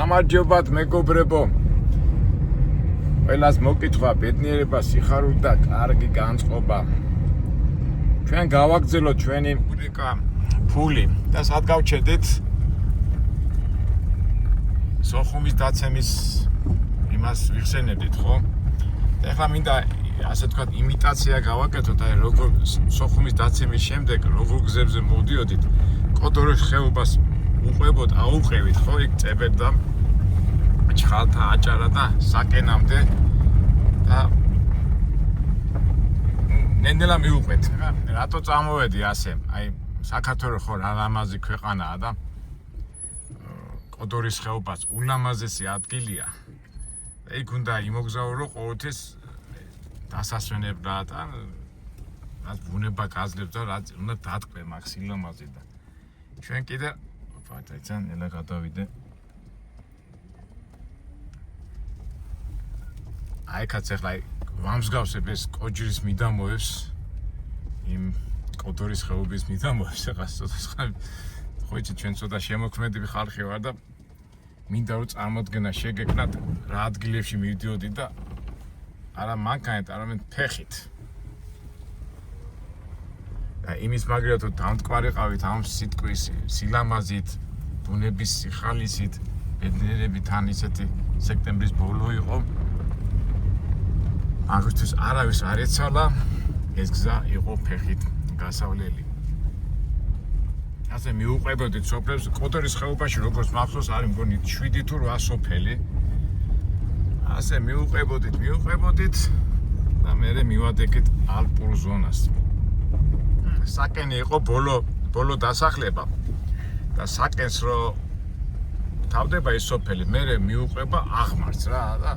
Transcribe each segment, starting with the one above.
გამარჯობათ მეგობრებო. ყველას მოკითხვა ბედნიერება, სიხარული და კარგი განწყობა. ჩვენ გავაგრძელოთ ჩვენი რუბრიკა ფული და სად გავჩედით? სოხუმის დაცემის იმას ვიხსენებდით, ხო? ეხლა მინდა ასე ვთქვათ იმიტაცია გავაკეთოთ, აი როგორ სოხუმის დაცემის შემდეგ როგორ გზებზე მოვდიოდით, კოდორის ხეობას უყვებოდ აუყევით, ხო? იქ წებებდა ჩხალთა აჭარა და საკენამდე და ნენელა მიუყვეთ. რატო წამოვედი ასე? აი საქართველოს ხო რა ლამაზი ქვეყანაა და კოდორის ხეობას ულამაზესი ადგილია. იქ უნდა იმოგზაურო ყოველთვის დასასვენებლად, რაც ბუნება გაძლევს და რაც უნდა დატყვე მაგ სილამაზე და ჩვენ კიდე ფათაიცან ელა გადავიდე. აი კაც ახლა ვამსგავსებ ეს კოჯრის მიდამოებს იმ კოდორის ხეობის მიდამოებს ახლა ცოტა ხო იცი ჩვენ ცოტა შემოქმედი ხალხი ვარ და მინდა რომ წარმოდგენა შეგექმნათ რა ადგილებში მივდიოდი და არა მანქანით, არამედ ფეხით. და იმის მაგალითად რომ დამტკვარიყავით ამ სიტყვის სილამაზით, ბუნების სიხალისით, ბედნიერებით თან ისეთი სექტემბრის ბოლო იყო. აგვისტოს არავის არ ეცალა, ეს გზა იყო ფეხით გასავლელი. ასე მიუყვებოდით სოფლებს, კოდორის ხეობაში როგორც მახსოვს არის მგონი 7 თუ 8 სოფელი. ასე მიუყვებოდით და მერე მივადგეთ ალპურ ზონას. საკენი იყო ბოლო დასახლება და საკენს რო თავდება ეს სოფელი, მერე მიუყვება აღმართს რა და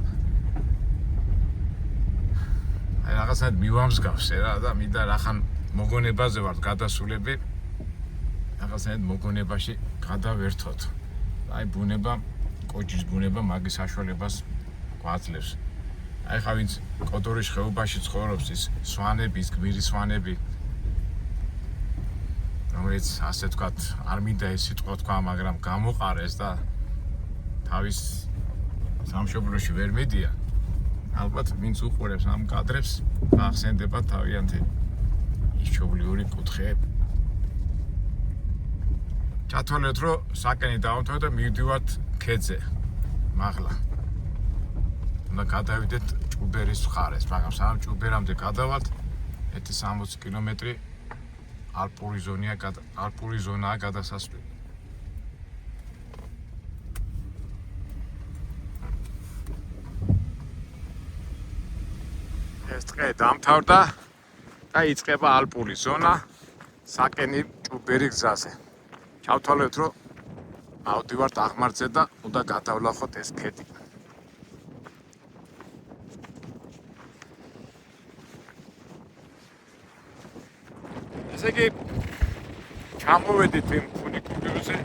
აი რაღაცად მივამსგავსე რა და მინდა რახან მოგონებაზე ვარ გადასულები. რაღაცნაირად მოგონებაში გადავერთოთ. აი ბუნება, კოჯრის ბუნება მაგის საშუალებას გვაძლევს. აი ხა ვინც კოდორის ხეობაში ცხოვრობს, ის სვანები, ის გმირის სვანები. რომელიც ასე ვთქვათ, არ მინდა ეს სიტყვა თქვა, მაგრამ გამოყარეს და თავის სამშობლოში ვერ მედია. ალბათ ვინც უყურებს ამ კადრებს, ახსენდება თავიანთი ისჩოვლიური კუთხეები. ჩათვალეთ, რომ საკენი დავამთავრე და მივდივართ ქედზე. მაღლა. უნდა გადავიდეთ ჭუბერის მხარეს, მაგრამ სამ ჭუბერამდე გადავალთ 160 კილომეტრი ალპური ზონაა გადასასვლელი. ეს დღე დამთავრდა და იწყება ალპური ზონა საკენი ჭუბერი გზაზე. ჩავთვალეთ, რომ ავდივართ აღმართზე და უნდა გადავლახოთ ეს ქედი. ესე იგი, ჩამოვედით იმ ფუნიკულიოზე,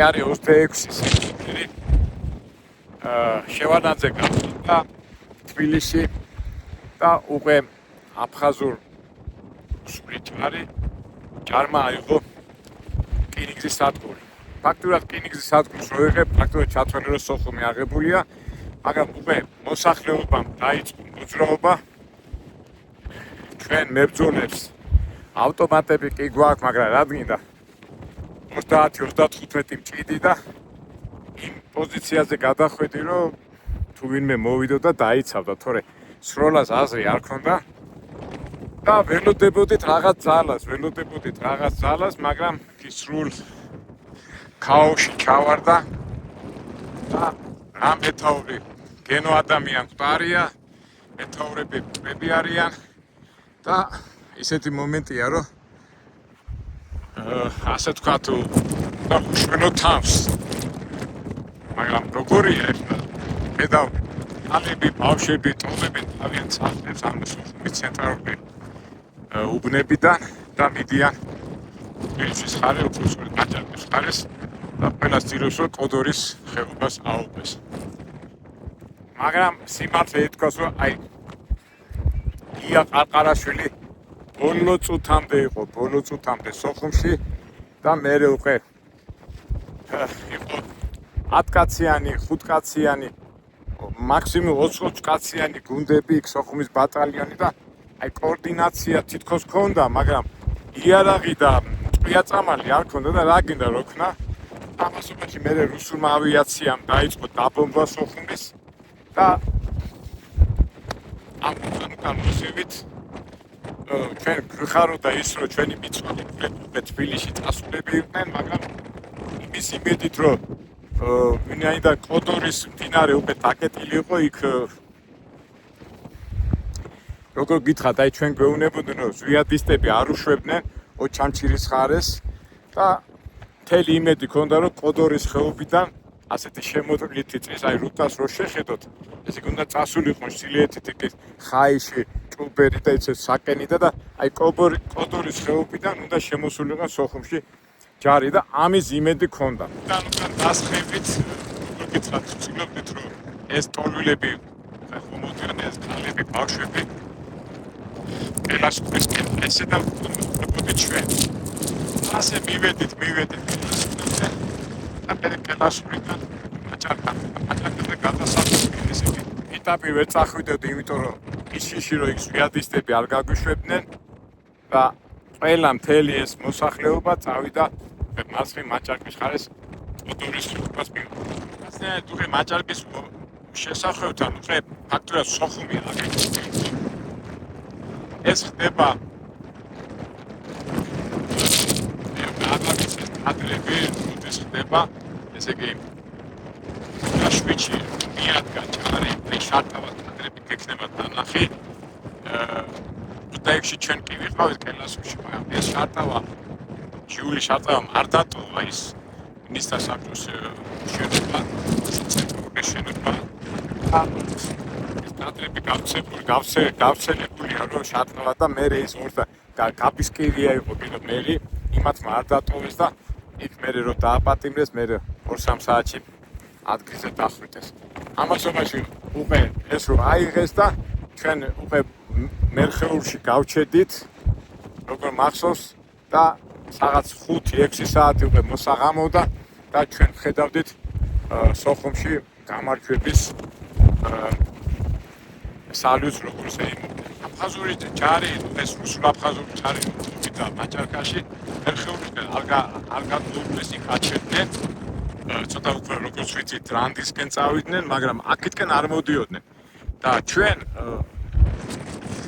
არის 26 სექტემბერი. შევანაძე გავიდა თბილისში და უკვე აფხაზურ სულით არის ჯარმა აიღო რკინიგზის სადგური. ფაქტურად რკინიგზის სადგურს რო იღებ, ფაქტურად ჩათვალე რომ სოხუმი აღებულია, მაგრამ უკვე მოსახლეობამ დაიწყო მოძრაობა. ჩვენ მებრძოლებს ავტომატები კი გვაქვს, მაგრამ რა გინდა 30-35 მჭიდი და იმ პოზიციაზე გადახვედი, რომ თუ ვინმე მოვიდო და დაიცავდა, თორე სროლას აზრი არ ქონდა და ველოდებოდით რაღაც ძალას, მაგრამ ის სრულ ქაოსში ჩავარდა და რა მეთაური გენო ადამიანი მყარია, მეთაურები მწვები არიან და ისეთი მომენტია, რომ ასე თქვა თუ უშველო თავს. მაგრამ როგორია ახლა? მეთაური ალები, ბავშვები, ტომები თავიანთ სახლებს ამოსულს ცენტრალური უბნებიდან და მიდიან თბილისის ხარე, უცხოური აჭარის ხარეს და ყველას ცდილობს, რომ კოდორის ხეობას აუღეს. მაგრამ სიმართლე ითქვას, რომ აი ია ყარყარაშვილი ბოლო წუთამდე სოხუმში და მერე უკვე იყო 10 კაციანი, 5 კაციანი, მაქსიმუმ 20 კაციანი გუნდები, იქ სოხუმის ბატალიონი და აი კოორდინაცია თითქოს ჰქონდა, მაგრამ იარაღი და ჭყია წამალი არ ჰქონდა და რა გინდა რო ქნა. ამასობაში მე რუსულმა ავიაციამ დაიწყო დაბომბვა სოხუმის და ამ განმოსევით ჩვენ გვიხაროდა ის რომ ჩვენი მიწვეულები თბილისში წასულები იყვნენ, მაგრამ იმის იმედით რომ ვინაიდან კოდორის მდინარე უკვე დაკეტილი იყო იქ როგორ გითხრათ, აი ჩვენ გვეუბნებოდნენ რომ ზვიადისტები არ უშვებდნენ ოჩამჩირის ხარეს და მთელი იმედი ქონდა რომ კოდორის ხეობიდან ასეთი შემოწმლითი წრის აი რუტას რო შეხედოთ ესე იგი უნდა წასულიყო სილიეთით იქ ხაიში ჭუბერი და იცით საკენიდა და აი კოდორის ხეობიდან უნდა შემოსულიყო სოხუმში ჯარი და ამის იმედი ქონდა. უკან დასხებით როგორ გითხრათ ვცდილობდით რომ ეს ტოლვილები ხომოდიან ეს ქალები ბავშვები ელასტიკისკენ ესე და ვუყურებდით ჩვენ. ასე მივედით ელასტიკიდან აჭარბა გადასახადი ესე იგი ეტაპი ვერ წახვიდოდი, იმიტომ რომ ისში რომ იქ ზვიადისტები არ გაგვიშვებდნენ და ყველა მთელი ეს მოსახლეობა წავიდა მასხი მაჭარბის ხარეს კოდორის ხეობას მიუხედავად. ასე უკვე მაჭარბის შესახვევთან უკვე ფაქტურად სოხუმი აგებდა. ეს ხდება ადრები ეს ხდება ესე იგი შვიჩი მიადგა ჯარი შარტავად ადრები გექნება დანახი დაიქში ჩვენ კი ვიყავით კელასში, მაგრამ ეს შარტავა ჯული შარტავამ არ დატოვა ის მინისტრთა საბჭოს შენობა შენობა ეს ადრები გავცელებულია რომ შარტავა და მე ის ორდა გაბისკირია იყო კიდე მე იმათმა არ დატოვეს და იქ მე რომ დააპატიმრეს მე 2-3 საათში ადგილზე დახვიდეს. ამასობაში უკვე ეს რომ აიღეს და ჩვენ უკვე მერხეულში გავჩედით როგორ მახსოვს და რაღაც 5-6 საათი უკვე მოსაღამოვდა და ჩვენ ხედავდით სოხუმში გამარჯვების სალუტს როგორ შეიმოქმედა. აფხაზური ჯარი ეს რუსულ-აფხაზური ჯარი და მაჭარკაში მერხეულიდან არ გადმოუკლეს იქ აჩერდნენ ცოტა უკვე როგორც ვიცით რანდისკენ წავიდნენ, მაგრამ აქეთკენ არ მოდიოდნენ და ჩვენ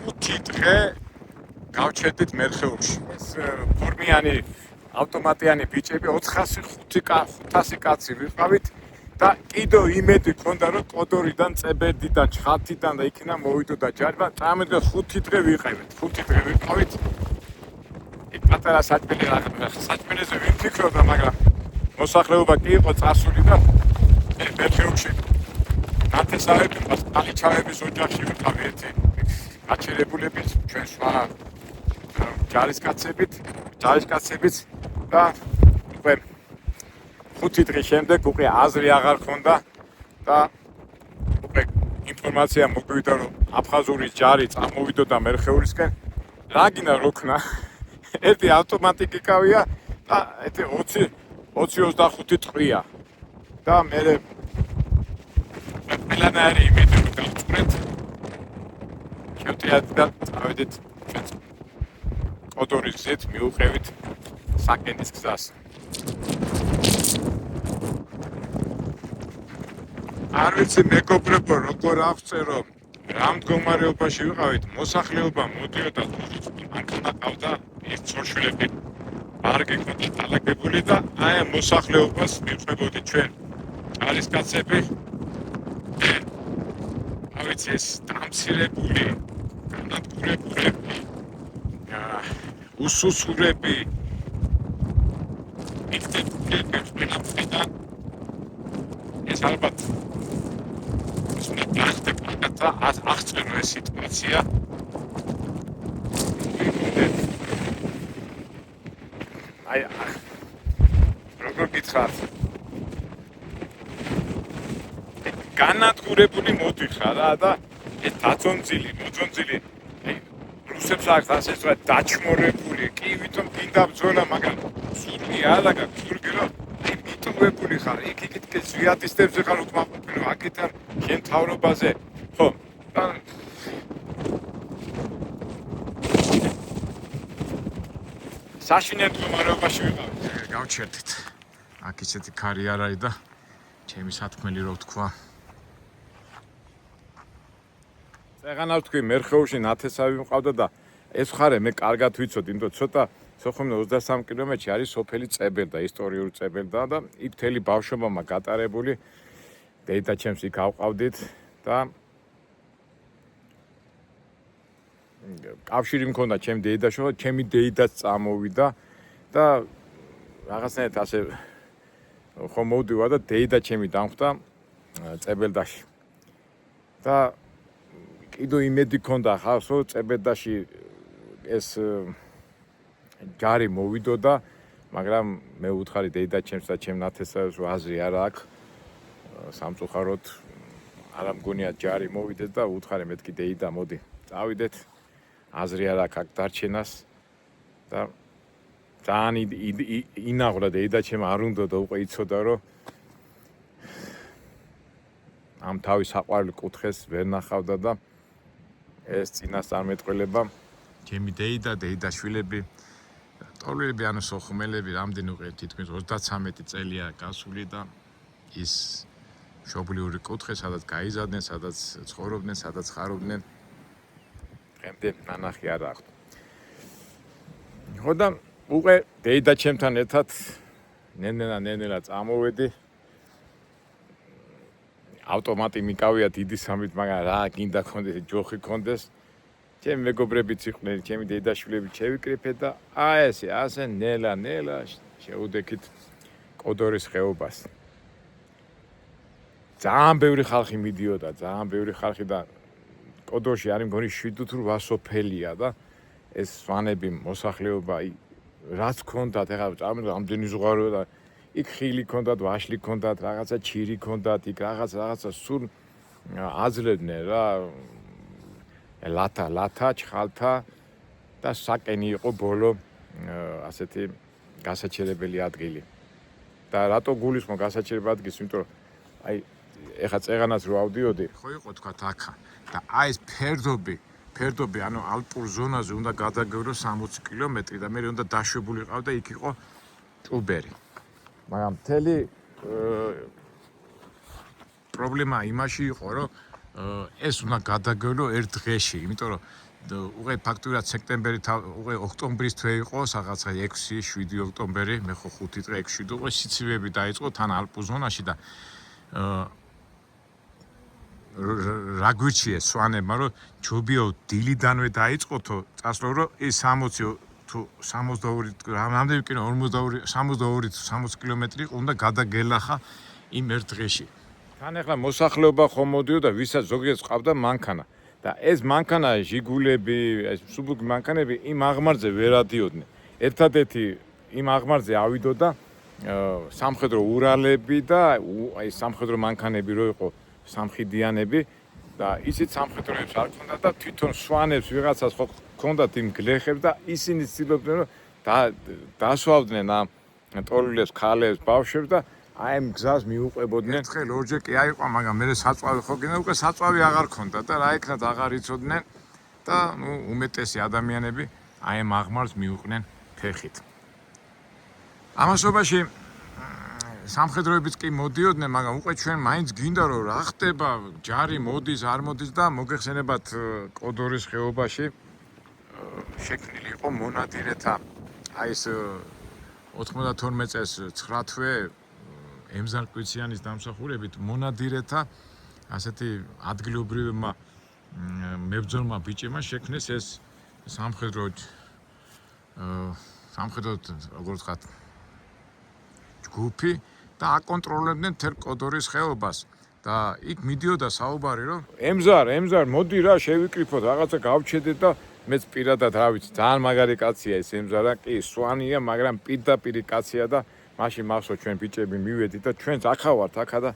5 დღე გავჩერდით მერხეულში. ეს ფორმიანი ავტომატიანი ბიჭები 400-500 კაცი ვიყავით და კიდევ იმედი ქონდა რომ კოდორიდან, წებედიდან, ჩხალთიდან და იქიდან მოვიდოდა ჯარი და წამედგა 5 დღე ვიყავით. 5 დღე ვიყავით. იქ პატარა საჭმელი რაღაცა საჭმელზე ვიფიქრობდა, მაგრამ მოსახლეობა კი იყო წასული და მერხეულში ნათესავები პალიჩავების ოჯახში ვიყავი ერთი გაჩერებულებით ჩვენ სხვა ჯარისკაცებით და უკვე 5 დღის შემდეგ უკვე აზრი აღარ ქონდა და უკვე ინფორმაცია მოგვივიდა რომ აფხაზური ჯარი წამოვიდოდა მერხეულისკენ. რა გინდა რო ქნა ერთი ავტომატი გიკავია და ერთი 20-25 ტყვია და მე ყველანაირი იმედი რომ გავწვრეთ შევტიათ და წავედით კოდორის გზით მივუყევით საკენის გზას. არ ვიცი მეგობრებო როგორ აღწერო რა მდგომარეობაში ვიყავით, მოსახლეობა მოდიოდა მანქანა ყავდა ის ცოლშვილები ბარგი ქონდა დალაგებული და აი მოსახლეობას მივხვდებოდი ჩვენ ჯარისკაცები ავიც ეს დამცირებული განადგურებულები უსუსურები იქნებოდნენ ყველაფერთან ეს ალბათ ეს უნდა გახდება და აღწერო ეს სიტუაცია აი როგორ გითხრათ განადგურებული მოდიხარ რა და ეს დაწონწილი მოწონწილი რუსებს აქვს ასე ვთქვათ დაჩმორებული კი ვითომ გინდა ბრძოლა მაგრამ სურვი არა გაქვს სურვი რომ იმიტომ მიტოვებული ხარ, იქ ზვიათისტებზე ხარ უკმაყოფილო, აქეთ არ შენ თავრობაზე, ხო? და საშინელ მდგომარეობაში ვიყავით. გავჩერდით. აქ ისეთი ქარი არ არის და ჩემი სათქმელი რო ვთქვა. წეღანავს თქვი მერხეულში ნათესავი მყავდა და ეს ხარე მე კარგად ვიცოდი, იმიტომ ცოტა სოხუმი 23 კილომეტრში არის სოფელი წებელდა, ისტორიული წებელდა და იქ მთელი ბავშვობა გატარებული. დეიდა ჩემს იქ ავყავდით და კავშირი მქონდა ჩემ დეიდაშო, ჩემი დეიდაც წამოვიდა და რაღაცნაირად ასე ხო მოვდივა და დეიდა ჩემი დამხვდა წებელდაში. და კიდო იმედი მქონდა ხალხო წებელდაში ეს ჯარი მოვიდოდა, მაგრამ მე ვუთხარი დეიდა ჩემს და ჩემ ნათესავებს აზრი არა აქვს. სამწუხაროდ არ მგონია ჯარი მოვიდეს და ვუთხარი მეთქი დეიდა მოდი წავიდეთ. აზრი არ აქვს აქ დარჩენას და ძალიან ინაღლა დეიდა ჩემ არ უნდა და უკვე იცოდა რომ ამ თავის საყვარელ კუთხეს ვერ ნახავდა და ეს წინასწარმეტყველება ჩემი დეიდა შვილები ტოლები ანუ სოხუმელები რამდენი უკვე თითქმის 33 წელია გასული და ის მშობლიური კუთხე სადაც გაიზარდნენ, სადაც ცხოვრობდნენ, სადაც ხარობდნენ დღემდე ნანახი არ აქვთ. ხო და უკვე დეიდა ჩემთან ერთად ნენელა წამოვედი. ავტომატი მიკავია დიდი სამით, მაგრამ რა გინდა კონდეს ჯოხი კონდეს. ჩემი მეგობრებიც იყვნენ, ჩემი დედაშვილები შევიკრიფე და ესე ასე ნელა შეუდექით კოდორის ხეობას. ძალიან ბევრი ხალხი მიდიოდა, ძალიან ბევრი ხალხი და კოდორში არის მგონი 7-8 სოფელია და ეს სვანები მოსახლეობა რაც ქონდათ, ეხლა წარმოიდგინე ამდენი ზღვარია და იქ ხილი ქონდათ, ვაშლი ქონდათ, რაღაცა ჩირი ქონდათ, იქ რაღაცა სულ აძლევდნენ რა ლათა, ჩხალთა და საკენი იყო ბოლო ასეთი გასაჩერებელი ადგილი. და რატო გულისხმობ გასაჩერებელი ადგილს, იმიტომ რომ აი ეხლა წეღანას რო ავდიოდი, ხო იყო თქვა აქა და აი ეს ფერდობი ანუ ალპურ ზონაზე უნდა გადაგევრო 60 კილომეტრი და მე უნდა დაშვებული ყავ და იქ იყო ჭუბერი. მაგრამ მთელი პრობლემა იმაში იყო, რომ ეს უნდა გადაგევლო ერთ დღეში, იმიტომ რომ უკვე ფაქტურად სექტემბერი უკვე ოქტომბრის თვე იყო, რაღაცა 6-7 ოქტომბერი, მე ხო 5 დღე 6 და უკვე სიცივეები დაიწყო თან ალპურ ზონაში და რა გვიჩიეს სვანებმა, რომ ჯობიო დილიდანვე დაიწყოთო, წასვლო რომ ეს 60 თუ 62 რამდენი კილო 62 კილომეტრი უნდა გადაგელახა იმ ერთ დღეში. თან ახლა მოსახლეობა ხომ მოდიოდა, ვისაც ზოგიერთს ყავდა მანქანა და ეს მანქანა ჟიგულები, ეს სუბუგი მანქანები იმ აღმართზე ვერ ადიოდნენ. ერთადერთი იმ აღმართზე ავიდოდა სამხედრო ურალები და აი სამხედრო მანქანები რო იყო სამხიდიანები და ისიც სამხედროებს არ ქონდათ და თვითონ სვანებს ვიღაცას ხო ქონდათ იმ გლეხებს და ისინი ცდილობდნენ რომ დასვავდნენ ამ ტოლილებს, ქალებს, ბავშვებს და აი ამ გზას მიუყვებოდნენ. ერთხელ ორჯერ კი აიყვა, მაგრამ მე საწვავი ხო გინდა, უკვე საწვავი აღარ ქონდა და რა იქნათ აღარ იცოდნენ და ნუ უმეტესი ადამიანები აი ამ აღმართს მიუყვნენ ფეხით. ამასობაში სამხედროებიც კი მოდიოდნენ, მაგრამ უკვე ჩვენ მაინც გინდა რომ რა ხდება, ჯარი მოდის, არ მოდის და მოგეხსენებათ კოდორის ხეობაში შექმნილი იყო მონადირეთა აი ეს 92 წელს 9 თვე ემზარკვიციანის დამსახურებით მონადირეთა ასეთი ადგილობრივმა მებრძოლმა ბიჭებმა შექმნეს ეს სამხედრო როგორ ვთქვათ ჯგუფი და აკონტროლებდნენ მთელ კოდორის ხეობას და იქ მიდიოდა საუბარი რომ ემზარ მოდი რა შევიკრიფოთ რაღაცა გავჩედეთ და მეც პირადად რა ვიცი ძალიან მაგარი კაცია ეს ემზარა კი სვანია მაგრამ პირდაპირ კაცია და მაშინ მახსოვს ჩვენ ბიჭები მივედით და ჩვენც ახავართ აქა და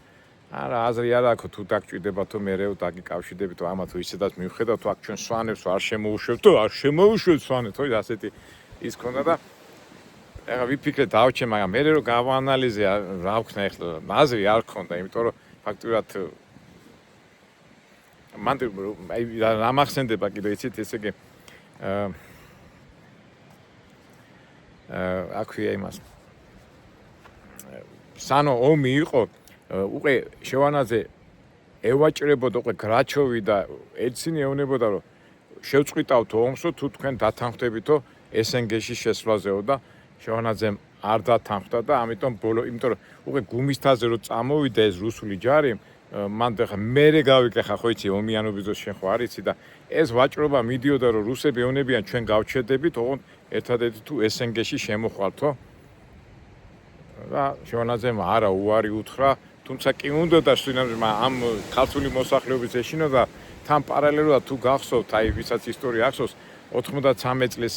არა აზრი არ აქვს თუ დაგჭირდებათო მერეო დაგიკავშირდებითო ამათ ისედაც მივხედავთ აქ ჩვენ სვანებს არ შემოუშვებთ თუ არ შემოუშვებთ სვანებს თო ასეთი ის ქონდა და ეხლა ვიფიქრე დავჩე, მაგრამ მე რო გავაანალიზე რა ვქნა ეხლა, აზრი არ ქონდა, იმიტომ რომ ფაქტურად მან აი რა მახსენდება კიდე იცით ესე იგი აქვია იმას სანო ომი იყო უკვე შევანაძე ევაჭრებოდა უკვე გრაჩოვი და ელცინი ეუბნებოდა რომ შევწყვიტავთ ომსო თუ თქვენ დათანხმდებითო SNG-ში შესვლაზეო და შევანაძემ არ დათანხმდა და ამიტომ ბოლო იმიტომ რომ უკვე გუმისთაზე რო წამოვიდა ეს რუსული ჯარი მან და მერე გავიკრა ხო იცი ომიანობის დროს შენ ხო არ იცი და ეს ვაჭრობა მიდიოდა რომ რუსები ეუბნებიან ჩვენ გავჩერდებით ოღონდ ერთადერთი თუ SNG-ში შემოხვალთო და შევანაძემ არა უარი უთხრა თუმცა კი უნდა და ამ ქართული მოსახლეობის ეშინო და თან პარალელურად თუ გახსოვთ აი ვისაც ისტორია ახსოვს 93 წლის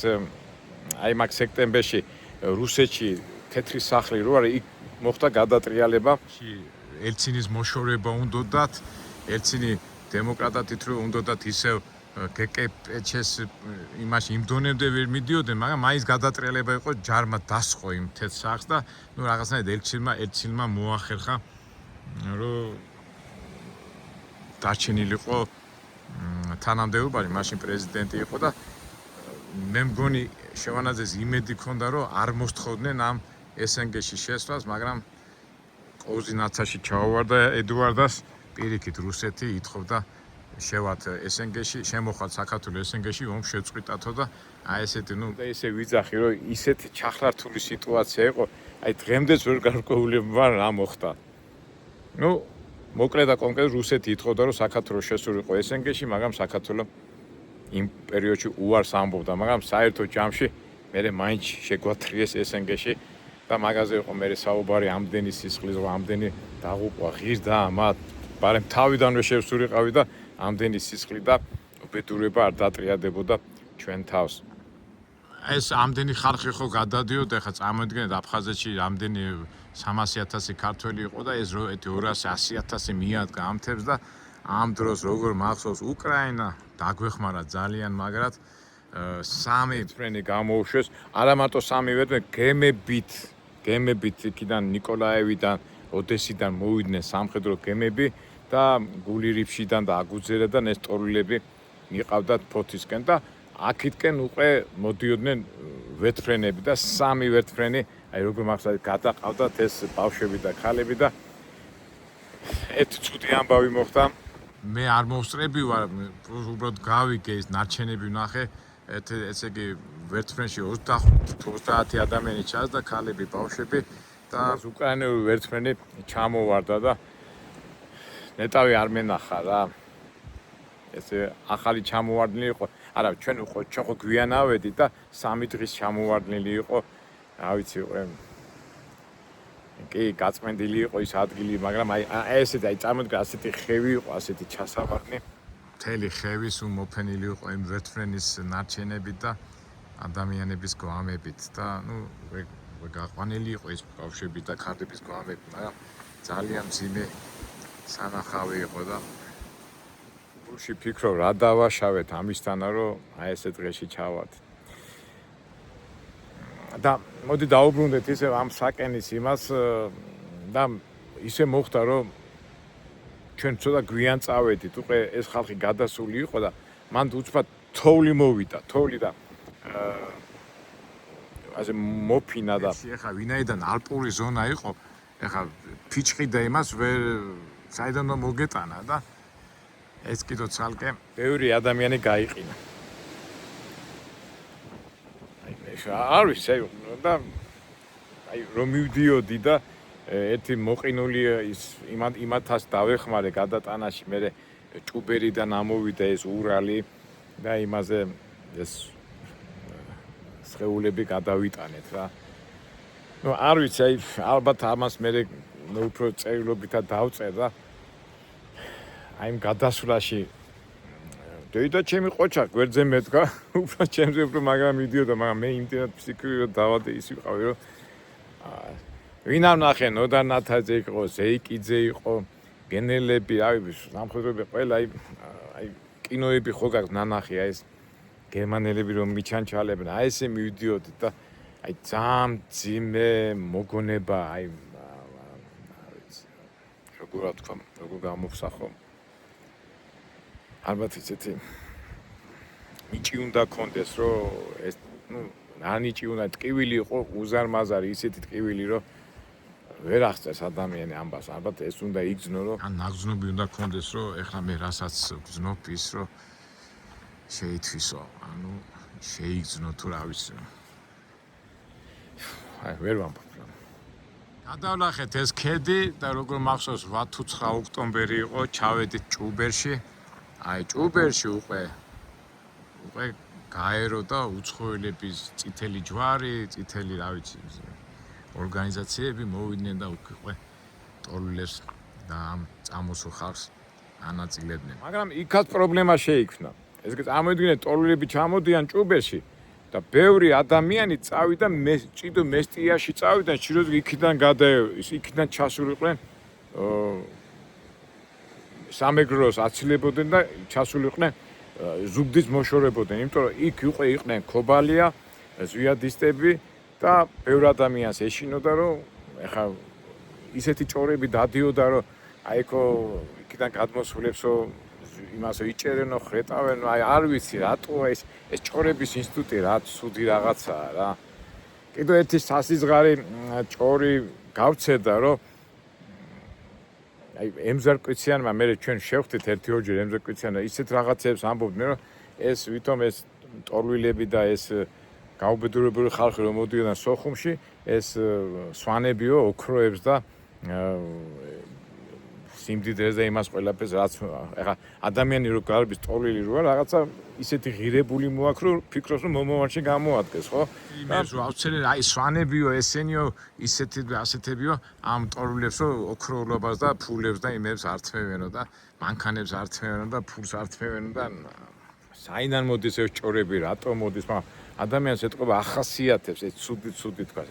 აი მაგ სექტემბერში რუსეთში თეთრი სახლი რო არის იქ მოხდა გადატრიალება ელცინის მოშორება უნდათ ელცინი დემოკრატად რო უნდათ ისევ გკპჩ-ს იმაში იმ დონემდე ვერ მიდიოდნენ მაგრამ მაინც გადატრიალება იყო ჯარმა დასხო იმ თეთრ სახლს და ნუ რაღაცნაირად ელცინმა მოახერხა რომ დარჩენილიყო თანამდებობარი მაშინ პრეზიდენტი იყო და მე მგონი შევანაძეს იმედი ქონდა რომ არ მოსთხოვდნენ ამ SNG-ში შესვლას მაგრამ კოზინაცაში ჩაუვარდა ედუარდას პირიქით რუსეთი ითხოვდა შევათ SNG-ში შემოხვალ საქართველოს SNG-ში ომს შეწყვიტათო და აი ესეთი ნუ ესე ვიძახი რომ ისეთი ჩახლართული სიტუაცია იყო აი დღემდეც ვერ გარკვეული ვარ რა მოხდა ნუ მოკლედ და კონკრეტ რუსეთი ითხოვდა რომ საქართველოს შესულიყო SNG-ში მაგრამ საქართველოს იმ პერიოდში უარს ამბობდა მაგრამ საერთო ჯამში მე მაინც შეგვათრიეს SNG-ში და მაგაზე იყო მე საუბარი ამდენი სისხლის ამდენი დაღუპვა ღირდა მათ ბარემ თავიდანვე შევსურიყავი და ამდენი სისხლი და უბედურება არ დატრიადებოდა ჩვენ თავს ეს ამდენი ხალხი ხო გადადიოდა ხა წარმოიდგინეთ აფხაზეთში ამდენი 300,000 ქართველი იყო და ეს 200,000 მიადგა ამ თემს და ამ დროს როგორ მახსოვს უკრაინა დაგვეხმარა ძალიან მაგრად სამი ფრენი გამოუშვეს არა მარტო სამი ვერტმე გემებით იქიდან ნიკოლაევიდან ოდესიდან მოვიდნენ სამხედრო გემები და გულირიფშიდან და აგუძერედან ეს ტორილები მიყავდათ ფოთისკენ და აქეთკენ უკვე მოდიოდნენ ვერტფრენები და სამი ვერტფრენი აი როგორ მახსოვს გადაყავდათ ეს ბავშვები და ქალები და ერთ წუთი ამბავი მოხდა მე არ მოვსწრები ვარ უბრალოდ გავიგე ეს ნარჩენები ვნახე ესე იგი ვერტფრენში 25-30 ადამიანი ჩასდა ქალები ბავშვები და უკრაინელი ვერტფრენი ჩამოვარდა და ნეტავი არ მენახა რა ესე ახალი ჩამოვარდნილი იყო არა ჩვენ ხო გვიანავედით და 3 დღის ჩამოვარდნილი იყო რა ვიცი კი გაწმენდილი იყო ის ადგილი მაგრამ აი ესეთი აი წარმოიდგინე ასეთი ხევი იყო ასეთი ჩასავარდნი მთელი ხევი სულ მოფენილი იყო იმ ვერტფრენის ნარჩენებით და ადამიანების გვამებით და ნუ გაყვანილი იყო ის ბავშვები და ქალების გვამები მაგრამ ძალიან მძიმე სანახავი იყო და გულში ფიქრობ რა დავაშავეთ ამისთანა რომ აი ესე დღეში ჩავარდ და მოდი დაუბრუნდეთ ისე ამ საკენის იმას და ისე მოხდა რომ ჩვენ ცოტა გვიან წავედით უკვე ეს ხალხი გადასული იყო და მან უცბად თოვლი მოვიდა თოვლი და ასე მოფინა და ეხა ვინაიდან ალპური ზონა იყო ეხა ფიჭყი და იმას ვერ საიდან მოგეტანა და ეს კიდო ცალკე ბევრი ადამიანი გაიყინა არ ვიცი და აი რომ მივდიოდი და ერთი მოყინული ის იმათას დავეხმარე გადატანაში მე ჭუბერიდან ამოვიდა ეს ურალი და იმაზე ეს სხეულები გადავიტანეთ რა ნუ არ ვიცი აი ალბათ ამას მე უფრო წერილობითად დავწერ და აი იმ გადასვლაში და ჩემი ყოჩა გვერდზე მედგა უფრო ჩემზე უფრო მაგრამ მიდიოდა მაგრამ მე იმდენად ფსიქიკურად დავადე ის ვიყავი რომ ვინ არ ნახე ნოდარ ნათაძე იყო ზეიკიძე იყო გენერლები აი სამხედროები ყველა აი კინოები ხო გაქვს ნანახი აი ეს გერმანელები რომ მიჩანჩალებენ აი ესე მივდიოდი და აი ძამ ძიმე მოგონება აი როგორ თქვა როგორ გამოვსახო ალბათ ისეთი ნიჭი უნდა კონდეს რომ ეს რა ნიჭი უნდა ტკივილი იყო უზარმაზარი ისეთი ტკივილი რომ ვერ აღწევს ადამიანი ამბავს ალბათ ეს უნდა იგრძნო რომ ან ნაგრძნობი უნდა კონდეს რომ ეხლა მე რასაც გძნობ ის რომ შეითვისო ანუ შეიგრძნო თუ რა ვიცი აი ვერ ვამბობ გადავლახეთ ეს ქედი და როგორ მახსოვს 8 თუ 9 ოქტომბერი იყო ჩავედით ჭუბერში აი ჭუბერში უკვე გაერო და უცხოელების წითელი ჯვარი წითელი რა ვიცი ორგანიზაციები მოვიდნენ და უკვე ტოლულებს და ამ წამოსულ ხალხს ანაწილებდნენ მაგრამ იქაც პრობლემა შეიქმნა ეს წარმოიდგინეთ ტოლულები ჩამოდიან ჭუბერში და ბევრი ადამიანი წავიდა ჭიდო მესტიაში წავიდა შეიძლება იქიდან იქიდან ჩასულიყვნენ სამეგრელოს აცილებოდნენ და ჩასულიყვნენ ზუგდიდს მოშორებოდნენ იმიტომ რომ იქ იყვნენ ქობალია ზვიადისტები და ბევრი ადამიანს ეშინოდა რომ ეხა ისეთი ჭორები დადიოდა რომ აიქო იქიდან გადმოსულებსო იმასო იჭერენო ხრეტავენო აი არ ვიცი რატო ეს ჭორების ინსტიტუტი რა ცუდი რაღაცაა რა კიდევ ერთი სასიზღარი ჭორი გავცედა რომ აი ემზარკვიციანმა მე ჩვენ შევხვდით ერთი-ორჯერ ემზარკვიციანმა ისეთ რაღაცებს ამბობდნენ რომ ეს ვითომ ეს ტოლვილები და ეს გაუბედურებული ხალხი რომ მოდიოდნენ სოხუმში ეს სვანებიო ოქროებს და სიმდიდრეზე იმას ყველაფერს რაც ეხა ადამიანი რო გარბის ტოლვილი როა რაღაცა ისეთი ღირებული მოაქვს რომ ფიქრობს რომ მომავალში გამოადგეს ხო იმას რომ აუცილებლად აი სვანებიო ესენიო ისეთი ასეთებიო ამ ტოლვილებს რომ ოქროულობას და ფულებს და იმებს არ თმევენო და მანქანებს არ თმევენო და ფულს არ თმევენო და საიდან მოდის ეს ჭორები რატო მოდის მაგრამ ადამიანს ეთყობა ახასიათებს ეს ცუდი თქვა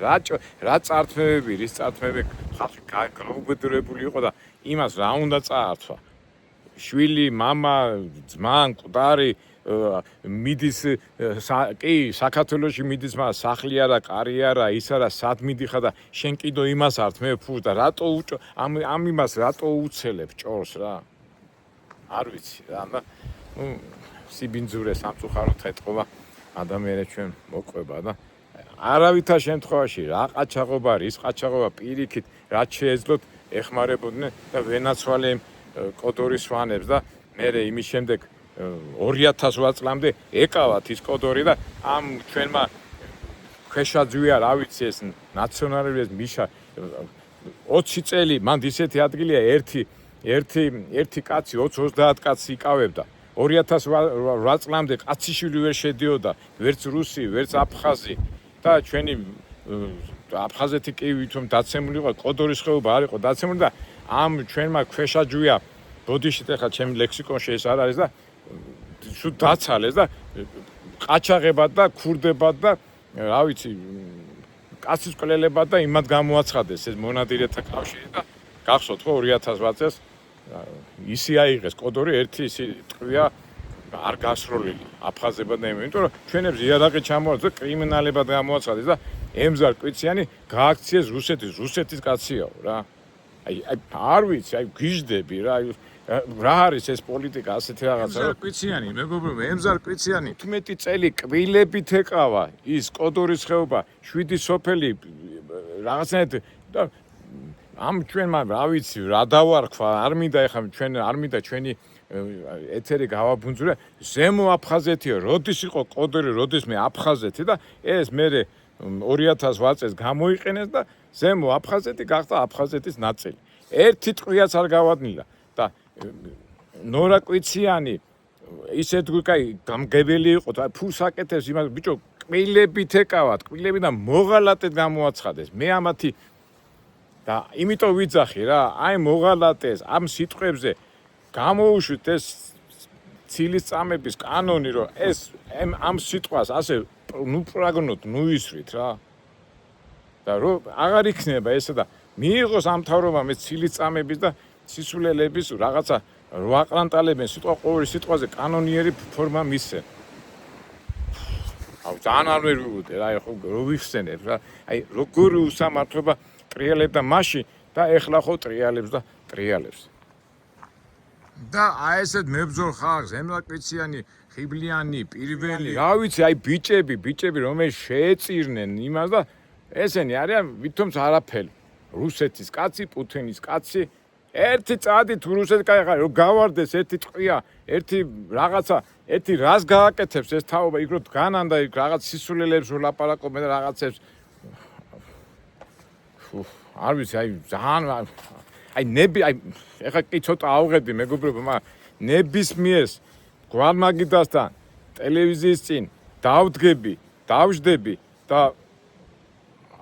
რა წართმევები რის წართმევები ხალხი გაუბედურებული იყო და იმას რა უნდა წაართვა შვილი მამა ძმა მკვდარი მიდის კი საქართველოში მიდის მაგრამ სახლი არა კარი არა ის არა სად მიდიხარ და შენ კიდო იმას არ თმევ ფულს და რატო ამ იმას რატო უცელებ ჭორს რა არ ვიცი რა და სიბინძურე სამწუხაროდ ეთყობა ადამიანებს ჩვენ მოყვება და არავითარ შემთხვევაში რა ყაჩაღობა რის ყაჩაღობა პირიქით რაც შეეძლოთ ეხმარებოდნენ და ვენაცვალე კოდორის სვანებს და მე იმის შემდეგ 2008 წლამდე ეკავათ ის კოდორი და ამ ჩვენმა ქვეშაძვია რა ვიცი ეს ნაციონალიზმის მიშა 20 წელი მან ისეთი ადგილია ერთი კაცი 20-30 კაცი იკავებდა 2008 წლამდე კაციშვილი ვერ შედიოდა ვერც რუსი ვერც აფხაზი და ჩვენი აფხაზეთი კი ვითომ დაცემული იყო კოდორის ხეობა არ იყო დაცემული და ამ ჩვენმა ქვეშაჯვია ბოდიშით ახლა ჩემ ლექსიკონში ეს არ არის და შუ დაცალეს და ყაჩაღებად და ქურდებად და რა ვიცი კაცის კვლელებად და იმად გამოაცხადეს ეს მონადირეთა კავშირი და გახსოვთ ხო 2008 წელს ისი აიღეს კოდორი ერთი ისი ტყვია არ გასროლილი აფხაზებად და იმიტომ რომ ჩვენებს იარაღი ჩამოაწყდა კრიმინალებად გამოაცხადეს და ემზარკვიციანი გააქციეს რუსეთის კაციაო რა აი არ ვიცი აი გიждები რა არის ეს პოლიტიკა ასეთი რაღაცა ემზარკვიციანი მეგობრებო ემზარკვიციანი 15 წელი კბილებით ეკავა ის კოდორის ხეობა 7 სოფელი რაღაცნაირად და ამ ჩვენმა რა ვიცი რა დავარქვა არ მინდა ეხლა ჩვენ არ მინდა ჩვენი ეთერი გავაბუნძურე ზემო აფხაზეთიო როდის იყო კოდორი როდის მე აფხაზეთი და ეს მე 2008 წელს გამოიყენეს და ზემო აფხაზეთი გახდა აფხაზეთის ნაწილი ერთი ტყვიაც არ გავადნილა და ნორაკვიციანი ისეთ კაი გამგებელი იყო და ფულს აკეთებს იმას ბიჭო კბილებით ეკავათ კბილები და მოღალატედ გამოაცხადეს მე ამათი და იმიტომ ვიძახი რა აი მოღალატეს ამ სიტყვებზე გამოუშვით ეს ცილის წამების კანონი რომ ეს ამ სიტყვას ასე ნუ პრაგნოთ ნუ ისვრით რა და რომ აღარ იქნება ესა და მიიღოს ამ თავრობამ ეს ცილის წამების და სისულელების რაღაცა რო აყრანტალებენ სიტყვა ყოველი სიტყვაზე კანონიერი ფორმა მისცენ ძალიან არ ვერ ვიგულე რა ხო რო ვიხსენებ რა აი როგორი უსამართლობა ტრიალებდა მაშინ და ეხლა ხო ტრიალებს და ტრიალებს და აი ესეთ მებრძოლ ხალხს ემლაკვიციანი ხიბლიანი პირველი რა ვიცი აი ბიჭები რომელიც შეეწირნენ იმას და ესენი არიან ვითომც არაფერი რუსეთის კაცი პუტინის კაცი ერთი წადი თუ რუსეთი კაი ხარ რომ გავარდეს ერთი ტყვია ერთი რაღაცა ერთი რას გააკეთებს ეს თაობა იქ რო დგანან და იქ რაღაც სისულელებს რო ლაპარაკობენ და რაღაცებს არ ვიცი აი ძალიან აი ნები აი ეხლა კი ცოტა ავღებდი მეგობრებო მაგრამ ნებისმიერს გვარმაგიდასთან ტელევიზიის წინ დავდგები დავждები და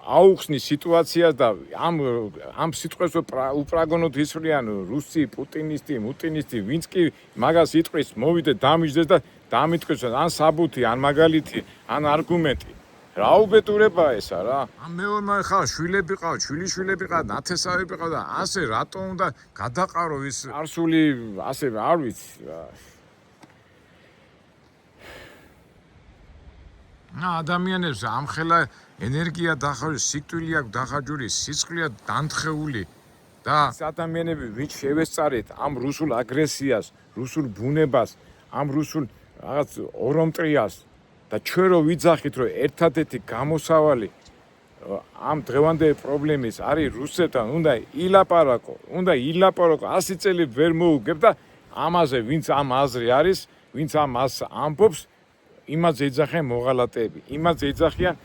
აუხსნი სიტუაციას და ამ სიტყვებს უპრაგონოდ ისვრიან რუსი პუტინისტი მუტინისტი ვინც კი მაგას იტყვის მოვიდე დამიჯდეს და დამიტყვის ან საბუთი ან მაგალითი ან არგუმენტი რა უბედურებაა ესა რა ამ მეურმა ხა შვილები ყავ შვილიშვილები ყავ ნათესავები ყავ და ასე რატო უნდა გადაყარო ის არსული ასე არ ვიცი რა ადამიანებს ამხელა ენერგია დახარჯული, სიკვდილი აქვს დახარჯული, სიცხლეა დანთხეული და ადამიანები ვინც შევესწარეთ ამ რუსულ აგრესიას, რუსულ ბუნებას, ამ რუსულ რაღაც ორომტრიას და ჩვენ რო ვიძახით რომ ერთადერთი გამოსავალი ამ დღევანდელი პრობლემის არის რუსეთთან უნდა ილაპარაკო 100 წელი ვერ მოუგებ და ამაზე ვინც ამ აზრი არის, ვინც ამ ამბობს იმაზე ეძახიან მოღალატეები, იმაზე ეძახიან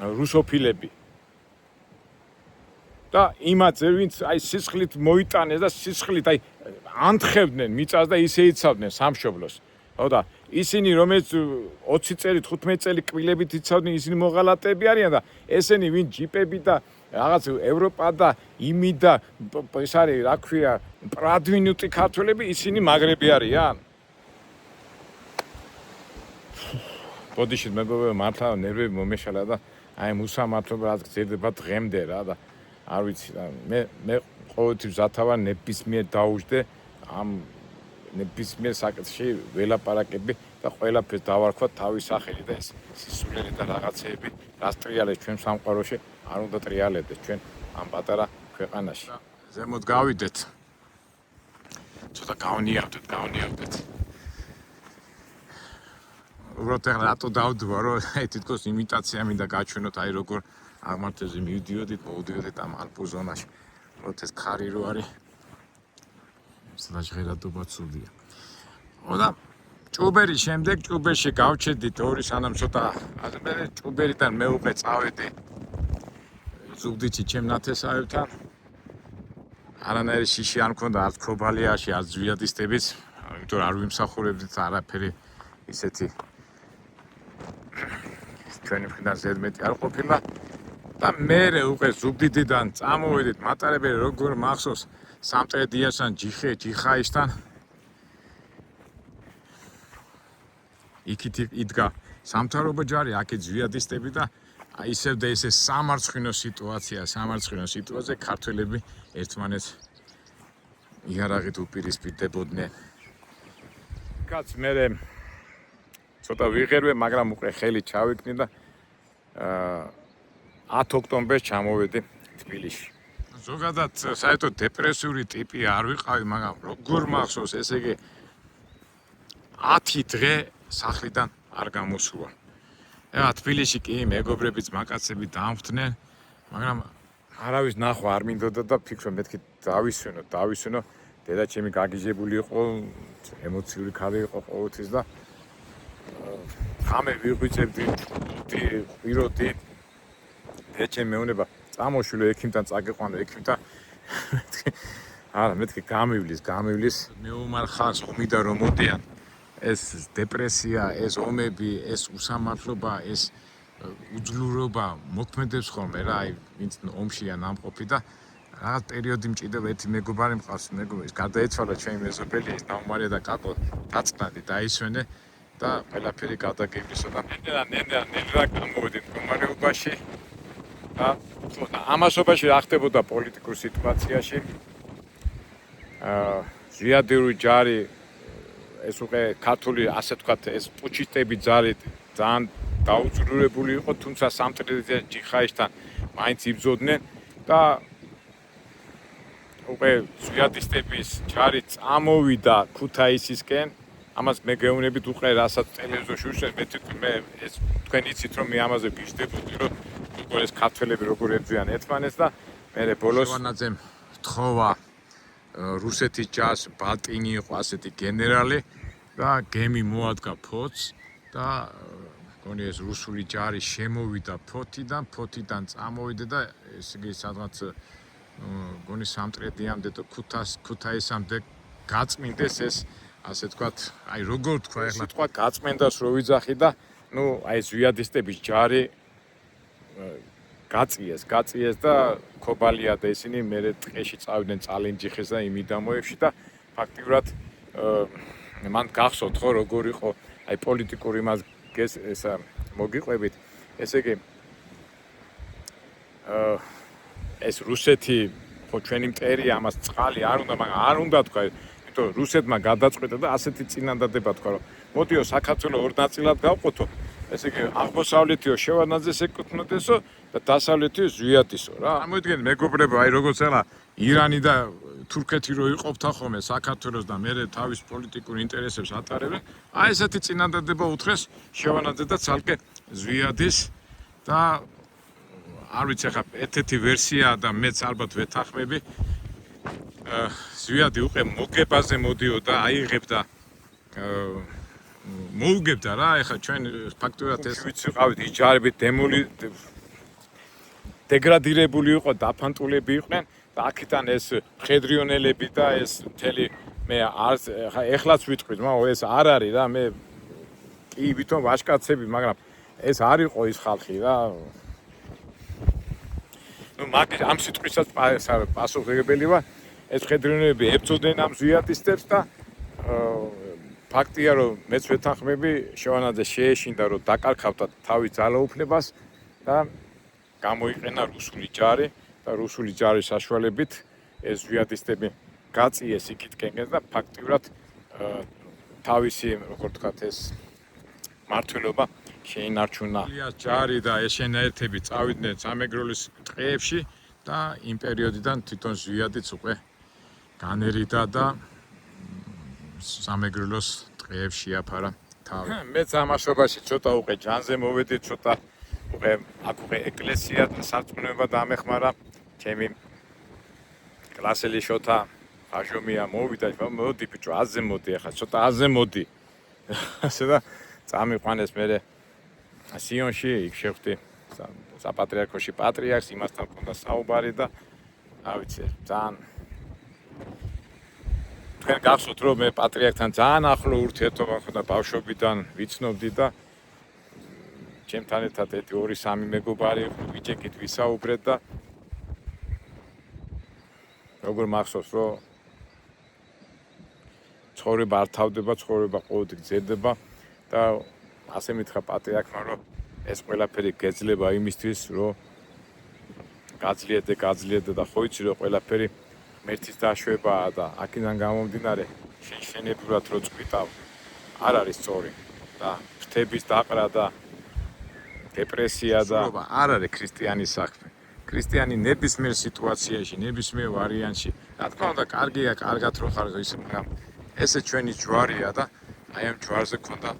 რუსოფილები და იმაზე ვინც აი სისხლით მოიტანეს და სისხლით აი ანთხევდნენ მიწას და ისე იცავდნენ სამშობლოს ხო და ისინი რომელიც 20 წელი 15 წელი კბილებით იცავდნენ ისინი მოღალატეები არიან და ესენი ვინ ჯიპები და რაღაც ევროპა და იმი და ეს არის რა ქვია პრადვინუტი ქართველები ისინი მაგრები არიან ბოდიშით მეგობრებო მართლა ნერვები მომეშალა და აი უსამართლობა რაც გრძელდება დღემდე რა და არ ვიცი რა მე ყოველთვის ზათავარ ნებისმიერ დაუჯდე ამ ნებისმიერ საკითხში ველაპარაკები და ყველაფერს დავარქვა თავის სახელი და ეს სისულელი და რაღაცეები რაც ტრიალებს ჩვენ სამყაროში არ უნდა ტრიალებდეს ჩვენ ამ პატარა ქვეყანაში ზემოთ გავიდეთ ცოტა გავნიავდეთ უბრალოდ რატო დავდვა რომ აი თითქოს იმიტაცია მინდა გაჩვენოთ აი როგორ აღმართებზე მოვიდიოდით ამ ალპურ ზონაში უბრალოდ ეს ხარი რო არის სადაც ღერადობა ცუდია და ჭუბერის შემდეგ ჭუბერში გავჩედით ორი სანამ ცოტა მე ჭუბერიდან მეუღე წავედი ზუგდიდში ჩემ ნათესავებთან არანაირი შიში არ მქონდა არც ქობალიაში არც ზვიადისტებიც იმიტომ არ ვიმსახურებდით არაფერი ისეთი ჩვენი მხრიდან ზედმეტი არ ყოფილა და მე უკვე ზუგდიდიდან წამოვედით მატარებელი როგორ მახსოვს სამტრედიასთან ჯიხაისთან იქით იდგა სამთავრობო ჯარი აქეთ ზვიადისტები და ისევ და ესე სამარცხინო სიტუაციაზე ქართველები ერთმანეთს იარაღით უპირისპირდებოდნენ კაც მე ცოტა ვიღერვე, მაგრამ უკვე ხელი ჩავიკნი და 10 ოქტომბერს ჩამოვედი თბილისში. ზოგადად საერთოდ დეპრესიული ტიპი არ ვიყავი, მაგრამ როგორ მახსოვს, ესე იგი 10 დღე სახლიდან არ გამოსულა. თბილისში კი მეგობრებიც მაკაცები დამხვდნენ, მაგრამ არავის ნახვა არ მინდოდა და ფიქრობ მეთქი დავისვენო. დედა ჩემი გაგიჟებული იყო, ემოციური ქალი იყო ყოველთვის და ხამე ვიღვიწებდი, ვიროდი. ეჩემ მეუნება წამოშვილო ექიმთან წაგეყვანო ექიმთან. არა, მეთქი გამივლის. მეომარ ხალხს ხმიდა რომ მოდიან. ეს დეპრესია, ეს ომები, ეს უსამართლობა, ეს უძლურობა მოქმედებს ხოლმე რა, აი ვინც ომშია ნამყოფი და რაღაც პერიოდი მჭიდრობ ერთი მეგობარი მყავს, მეგობრის გადაეცვალა ჩემი მეზობელი, ეს ნაუმარია და კაკო დაწნადი დაისვენე და ყველაფერი გადაგებისო და ნენერა გამოვედი მდგომარეობაში და ამასობაში რა ხდებოდა პოლიტიკურ სიტუაციაში ზვიადიური ჯარი ეს უკვე ქართული ასე ვთქვათ ეს პუჩისტები ძალიან დაუძრულებული იყო, თუმცა სამტრედია ჯიხაისთან მაინც იბრძოდნენ და უკვე ზვიადისტების ჯარი წამოვიდა ქუთაისისკენ. ამას მე გეუბნებით უკვე რასაც ტელევიზორში უშევთ, მე ეს თქვენ იცით რომ მე ამაზე გიждდებოდი რომ როგორ ეს ქართველები როგორ ებრძვიან ერთმანეთს და მე ბოლოს შევანაძემ თხოვა რუსეთის ჯარს ბალტინი იყო ასეთი გენერალი და გემი მოადგა ფოთს და გონი ეს რუსული ჯარი შემოვიდა ფოთიდან წამოვიდა და ესე იგი სადღაც გონი სამტრედიამდე და ქუთაისამდე გაწმინდეს ეს ასე თქვათ, აი როგორ თქვა ახლა თქვა გაწმენდას რო ვიძახი და ნუ აი ზვიადისტების ჯარი გაწიეს და ქობალია და ისინი მერე ტყეში წავიდნენ წალენჯიხეს და იმიდამოებში და ფაქტიურად მან გახსოვთ ხო როგორ იყო აი პოლიტიკური მას ესა მოგიყვებით ესე იგი ეს რუსეთი ხო ჩვენი მტერია ამას წყალი არ უნდა მაგრამ არ უნდა თქვა რუსეთმა გადაწყვიტა და ასეთი წინადადება თქვა რომ მოდიო საქართველოს ორ ნაწილად გავყოფო ესე იგი აღმოსავლეთიო შევანაძეს ეკუთვნოდესო და დასავლეთიო ზვიადისო რა ამოიდგენთ მეგობრებო აი როგორც ახლა ირანი და თურქეთი რო იყოფთა ხოლმე საქართველოს და მე თავის პოლიტიკურ ინტერესებს ატარებენ აი ესეთი წინადადება უთხრეს შევანაძე და ცალკე ზვიადის და არ ვიცი ახლა ერთ-ერთი ვერსია და მეც ალბათ ვეთანხმები ზვიადი უკვე მოგებაზე მოდიოდა აიღებდა მოუგებდა რა ეხლა ჩვენ ფაქტურად ეს ვიცი ყავით ის ჯარები დეგრადირებული იყო დაფანტულები იყვნენ და აქედან ეს მხედრიონელები და ეს მთელი მე ეხლაც ვიტყვით მაგრამ ეს არ არის რა მე კი ვითომ ვაშკაცები მაგრამ ეს არ იყო ის ხალხი რა ნუ მაგ ამ სიტყვისაც პასუხისმგებელი ვარ ეს მხედრიონელები ებრძოდნენ ამ ზვიადისტებს და ფაქტია რომ მეც ვეთანხმები შევანაძე შეეშინდა რომ დაკარგავდა თავის ძალაუფლებას და გამოიყენა რუსული ჯარი და რუსული ჯარის საშუალებით ეს ზვიადისტები გაწიეს იქითკენ და ფაქტიურად თავისი როგორ ვთქვათ ეს მართლობა შეინარჩუნა ჯარი და ეშენაერთები წავიდნენ სამეგროლის ტყეებში და იმ პერიოდიდან თვითონ ზვიადიც უკვე განერიდა და სამეგრელოს ტყეებში აფარა თავი. მეც ამაშობაში ცოტა უკვე ჯანზე მოვედი, ცოტა უკვე აქ უკვე ეკლესია და სარწმუნოება დამეხმარა. ჩემი კლასელი შოთა ხაჟომია მოვიდა, მოდი ბიჭო, აზე მოდი ახლა, ცოტა აზე მოდი. ასე და წამიყვანეს მე სიონში, იქ შევხვდი საპატრიარქოში პატრიარქს, იმასთან მქონდა საუბარი და რა ვიცი, ძალიან თქვენ გახსოვთ რომ მე პატრიარქთან ძალიან ახლო ურთიერთობა მქონდა ბავშვობიდან ვიცნობდი და ჩემთან ერთად 2-3 მეგობარი ვიჭეკით ვისაუბრეთ და როგორ მახსოვს რომ ცხოვრება არ თავდება, ცხოვრება ყოველთვის გრძელდება და ასე მითხრა პატრიარქმა რომ ეს ყველაფერი გეძლება იმისთვის რომ გაძლიერდე და ხო იცი რომ ყველაფერი მერტის დაშვებაა და აქედან გამომდინარე შენშენებურად რო წვიტავ არ არის სწორი და ფრთების დაყრა და დეპრესია და არ არის ქრისტიანის საქმე. ქრისტიანი ნებისმიერ სიტუაციაში, ნებისმიერ ვარიანტში, რა თქმა უნდა, კარგია, კარგად რო ხარ ისე, მაგრამ ესე ჩვენი ჯვარია და აი ამ ჯვარზე ქონდა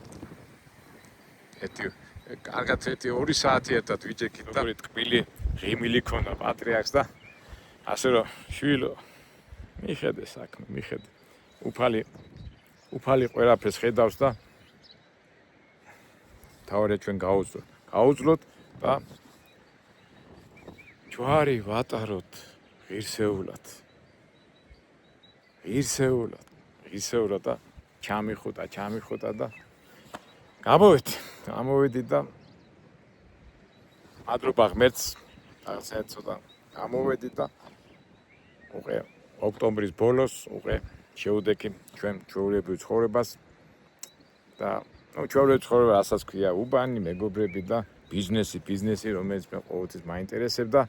კარგად 2 საათი ერთად ვიჭექით და ტკბილი ღიმილი ქონდა პატრიარქს და ასე რომ შვილო მიხედე საქმე, მიხედე. უფალი ყველაფერს ხედავს და თავარია ჩვენ გაუძლოთ და ჯვარი ვატაროთ ღირსეულად და ჩამიხუტა და გამოვედი და მადლობა ღმერთს რაღაცა ცოტა გამოვედი და უკვე ოქტომბრის ბოლოს უკვე შევდექი ჩვენ ჩვეულებრივ ცხოვრებას და ჩვეულებრივ ცხოვრება რასაც ქვია უბანი, მეგობრები და ბიზნესი, რომელიც მე ყოველთვის მაინტერესებდა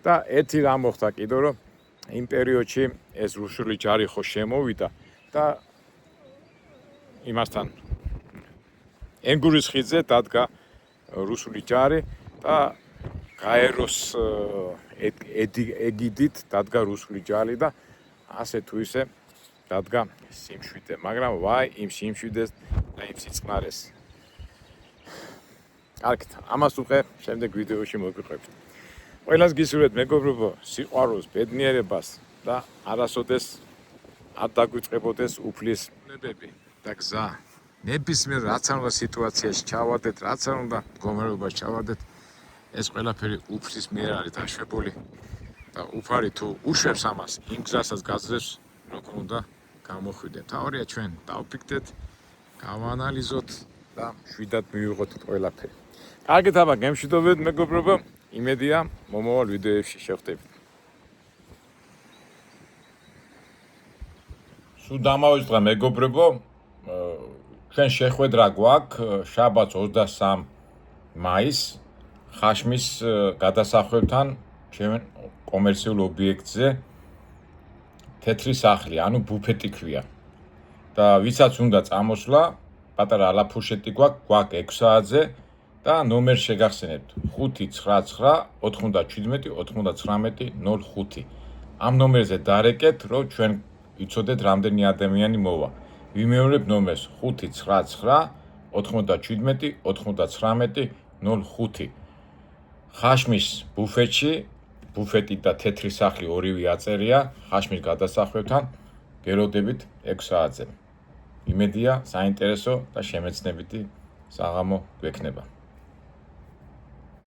და ერთი რამ მოხდა კიდევ რომ იმ პერიოდში ეს რუსული ჯარი ხო შემოვიდა და იმასთან ენგურის ხიდზე დადგა რუსული ჯარი და გაეროს ეგიდით დადგა რუსული ჯარი და ასე თუ ისე დადგა სიმშვიდე, მაგრამ ვაი იმ სიმშვიდეს და იმ სიწყნარეს. კარგით, ამას უკვე შემდეგ ვიდეოში მოგიყვებით. ყველას გისურვებთ მეგობრებო, სიყვარულს, ბედნიერებას და არასოდეს არ დაგვიწყებოდეს უფლის ნებები და გზა. ნებისმიერ რაც არ უნდა სიტუაციაში ჩავარდეთ, რაც არ უნდა მდგომარეობაში ჩავარდეთ, ეს ყველაფერი უფლის მიერ არის დაშვებული და უფალი თუ უშვებს ამას, იმ გზასაც გაძლევს, როგორ უნდა გამოხვიდეთ. თავარია ჩვენ დავფიქრდეთ, გავაანალიზოთ და შვიდად მივიღოთ ყველაფერი. კარგით, აბა გემშვიდობებით მეგობრებო, იმედია მომავალ ვიდეოებში შევხვდებით. სულ დამავიწყდა მეგობრებო, ჩვენ შეხვედრა გვაქვს შაბათს 23 მაისს ხაშმის გადასახლებთან ჩვენ კომერციულ ობიექტზე თეთრი სახლი, ანუ ბუფეტი ქვია. და ვისაც უნდა წამოსვლა, პატარა ალაფუშეტი გვაქვს 6 საათზე და ნომერი შეგახსენებთ 599 97 99 05. ამ ნომერზე დარეკეთ, რომ ჩვენ ვიცოდეთ რამდენი ადამიანი მოვა. ვიმეორებ ნომერს 599 97 99 05. ხაშმის ბუფეტში, ბუფეტი და თეთრი სახლი ორივე აწერია ხაშმის გადასახლებთან, გელოდებით 6 საათზე. იმედია საინტერესო და შემეცნებითი საღამო გვექნება.